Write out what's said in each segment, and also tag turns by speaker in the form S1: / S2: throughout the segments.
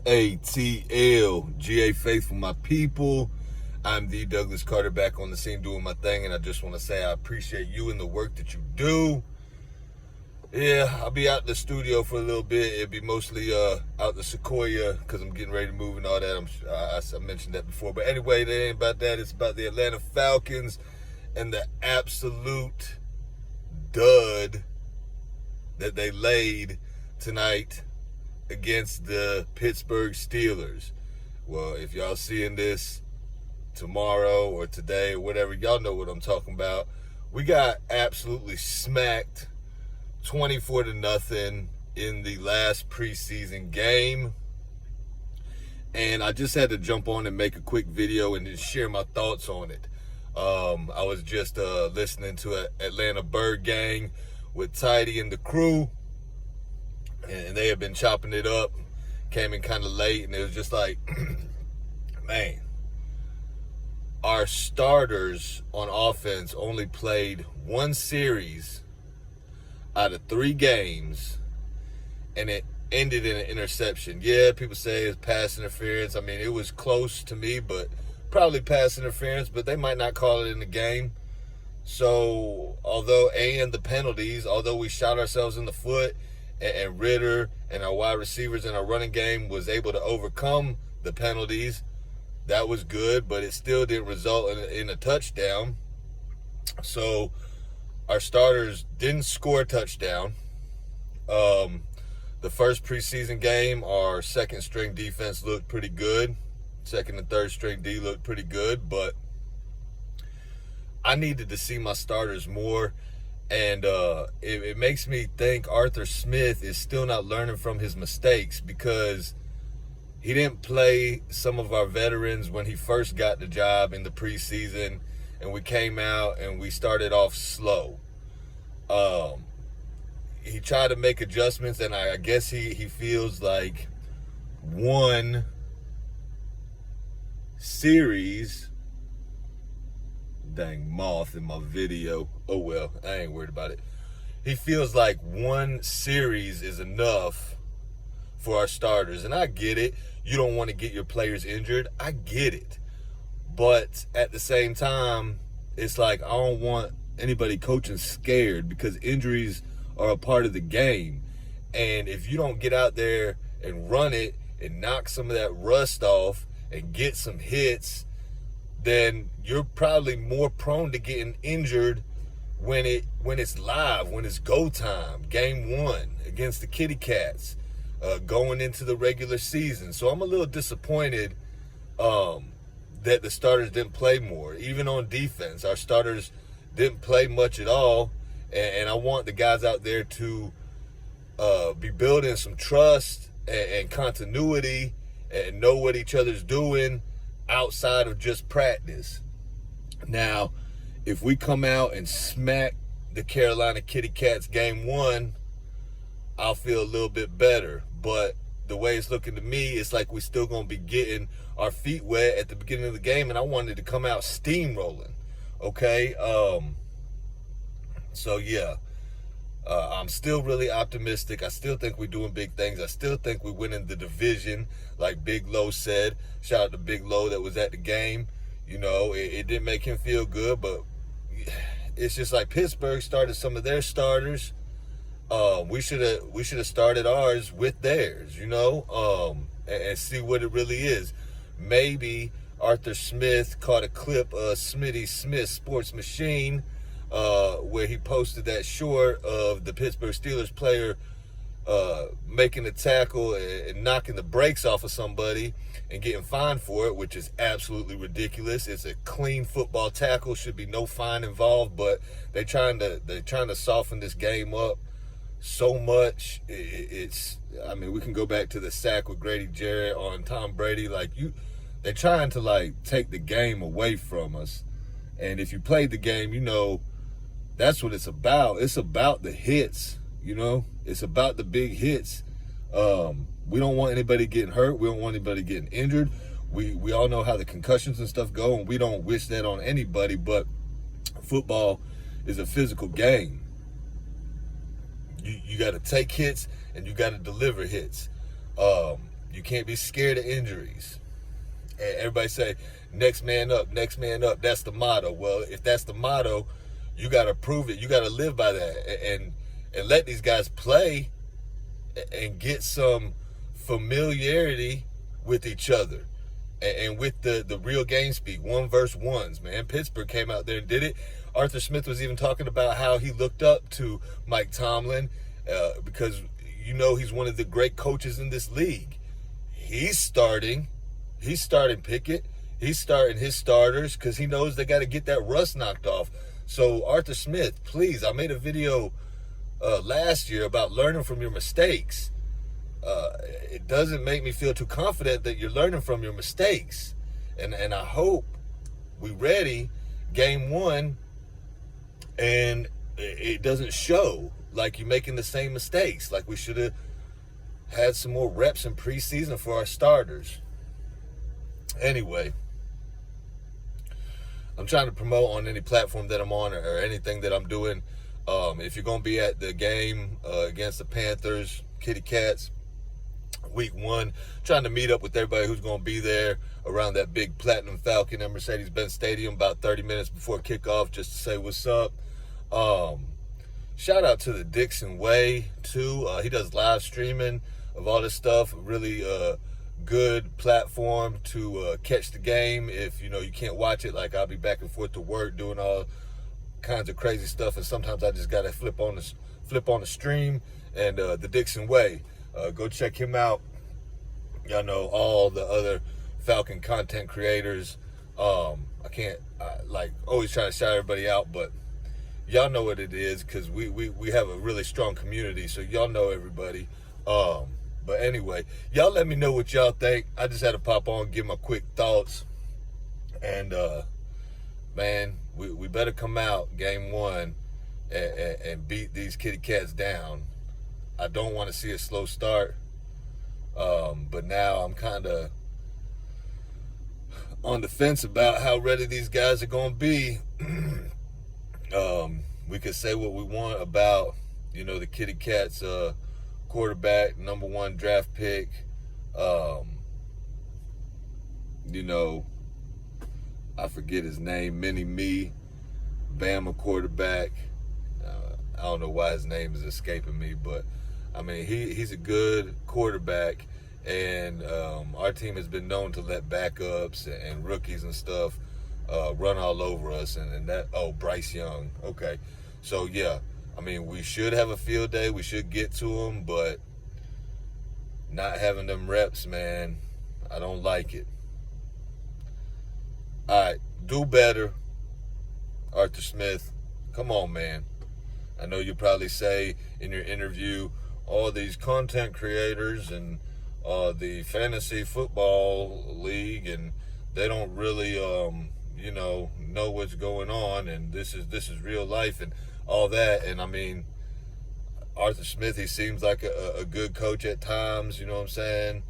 S1: ATL.GA faithful, my people. I'm the Douglas Carter, back on the scene doing my thing, and I just want to say I appreciate you and the work that you do. Yeah, I'll be out in the studio for a little bit. It'll be mostly out the Sequoia because I'm getting ready to move and all that. I mentioned that before. But anyway, it ain't about that. It's about the Atlanta Falcons and the absolute dud that they laid tonight against the Pittsburgh Steelers. Well, if y'all seeing this tomorrow or today or whatever, y'all know what I'm talking about. We got absolutely smacked 24-0 in the last preseason game. And I just had to jump on and make a quick video and just share my thoughts on it. I was just listening to Atlanta Bird Gang with Tidy and the crew, and they have been chopping it up. Came in kind of late, and it was just like, man, our starters on offense only played one series out of 3 games, and it ended in an interception. Yeah, people say it's pass interference. I mean, it was close to me, but probably pass interference, but they might not call it in the game. So, the penalties, although we shot ourselves in the foot, and Ritter and our wide receivers and our running game was able to overcome the penalties, that was good, but it still didn't result in a touchdown. So our starters didn't score a touchdown. The first preseason game, our second string defense looked pretty good. Second and third string D looked pretty good, but I needed to see my starters more. And it makes me think Arthur Smith is still not learning from his mistakes, because he didn't play some of our veterans when he first got the job in the preseason, and we came out and we started off slow. He tried to make adjustments, and I guess he feels like one series, dang moth in my video, oh well, I ain't worried about it. He feels like one series is enough for our starters, and I get it. You don't want to get your players injured. I get it. But at the same time, it's like I don't want anybody coaching scared, because injuries are a part of the game. And if you don't get out there and run it and knock some of that rust off and get some hits, then you're probably more prone to getting injured when it's live, when it's go time, game 1 against the Kitty Cats, going into the regular season. So I'm a little disappointed that the starters didn't play more. Even on defense, our starters didn't play much at all, and I want the guys out there to be building some trust and continuity and know what each other's doing outside of just practice. Now, if we come out and smack the Carolina Kitty Cats game 1, I'll feel a little bit better. But the way it's looking to me, it's like we're still going to be getting our feet wet at the beginning of the game, and I wanted to come out steamrolling. Okay? So, yeah. I'm still really optimistic. I still think we're doing big things. I still think we're winning the division, like Big Low said. Shout out to Big Low that was at the game. You know, it didn't make him feel good, but it's just like Pittsburgh started some of their starters. We should have started ours with theirs, you know, and see what it really is. Maybe Arthur Smith caught a clip of Smitty Smith's Sports Machine, where he posted that short of the Pittsburgh Steelers player making a tackle and knocking the brakes off of somebody and getting fined for it, which is absolutely ridiculous. It's a clean football tackle, should be no fine involved, but they're trying to soften this game up so much. I mean, we can go back to the sack with Grady Jarrett on Tom Brady. They're trying to take the game away from us. And if you played the game, you know that's what it's about. It's about the hits, you know. It's about the big hits. We don't want anybody getting hurt. We don't want anybody getting injured. We all know how the concussions and stuff go, and we don't wish that on anybody, but football is a physical game. You got to take hits and you got to deliver hits. You can't be scared of injuries. And everybody say, next man up, next man up. That's the motto. Well, if that's the motto, you got to prove it. You got to live by that and let these guys play and get some familiarity with each other and with the real game speak, 1v1s, man. Pittsburgh came out there and did it. Arthur Smith was even talking about how he looked up to Mike Tomlin because, you know, he's one of the great coaches in this league. He's starting Pickett. He's starting his starters because he knows they got to get that rust knocked off. So, Arthur Smith, please, I made a video last year about learning from your mistakes. It doesn't make me feel too confident that you're learning from your mistakes. And I hope we ready game one and it doesn't show like you're making the same mistakes. Like we should have had some more reps in preseason for our starters. Anyway, I'm trying to promote on any platform that I'm on or anything that I'm doing. If you're going to be at the game against the Panthers, Kitty Cats, week 1, trying to meet up with everybody who's going to be there around that big Platinum Falcon at Mercedes-Benz Stadium about 30 minutes before kickoff just to say what's up. Shout out to the Dixon Way, too. He does live streaming of all this stuff. Really good platform to catch the game if, you know, you can't watch it. Like, I'll be back and forth to work doing all kinds of crazy stuff, and sometimes I just got to flip on the stream. And the Dixon Way, go check him out. Y'all know all the other Falcon content creators. I always try to shout everybody out, but y'all know what it is because we have a really strong community, so y'all know everybody. But anyway, y'all let me know what y'all think. I just had to pop on, give my quick thoughts. And, man, we better come out game 1 and beat these kitty cats down. I don't want to see a slow start. But now I'm kind of on the fence about how ready these guys are going to be. We could say what we want about, you know, the kitty cats quarterback, number 1 draft pick. You know, I forget his name, Mini-Me, Bama quarterback. I don't know why his name is escaping me, but I mean, he's a good quarterback, and our team has been known to let backups and rookies and stuff run all over us, and that, Bryce Young. Okay, so yeah, I mean, we should have a field day. We should get to them, but not having them reps, man, I don't like it. All right, do better, Arthur Smith. Come on, man. I know you probably say in your interview, all these content creators and the fantasy football league, and they don't really, know what's going on, and this is real life and all that. And I mean, Arthur Smith, he seems like a good coach at times, you know what I'm saying?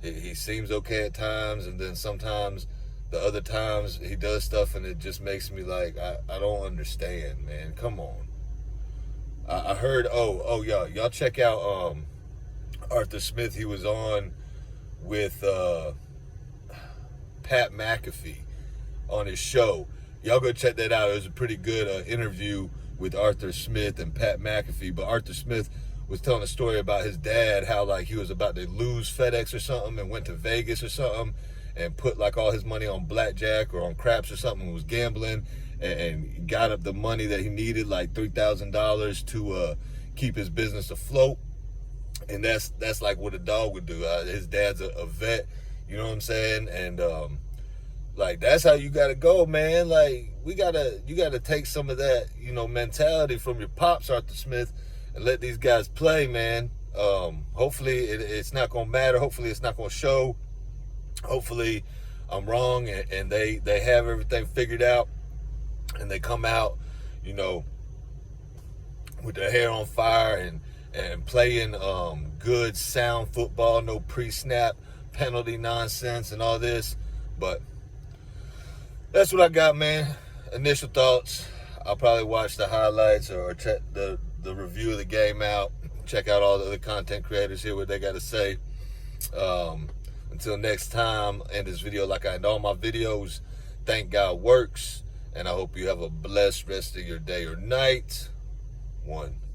S1: He seems okay at times, and then sometimes the other times he does stuff and it just makes me like, I don't understand, man. Come on. I heard, y'all check out Arthur Smith. He was on with Pat McAfee on his show. Y'all go check that out. It was a pretty good interview with Arthur Smith and Pat McAfee. But Arthur Smith was telling a story about his dad, how like he was about to lose FedEx or something and went to Vegas or something and put like all his money on blackjack or on craps or something and was gambling and got up the money that he needed, like $3,000 to keep his business afloat. And that's like what a dog would do. His dad's a vet, you know what I'm saying? And like, that's how you gotta go, man. Like, you gotta take some of that, mentality from your pops, Arthur Smith, and let these guys play, man. Hopefully it's not gonna matter. Hopefully it's not gonna show. Hopefully I'm wrong and they have everything figured out and they come out, with their hair on fire and playing good, sound football, no pre-snap penalty nonsense and all this. But that's what I got, man. Initial thoughts. I'll probably watch the highlights or check the review of the game out. Check out all the other content creators, hear what they got to say. Until next time, end this video like I end all my videos. Thank God works. And I hope you have a blessed rest of your day or night. 1.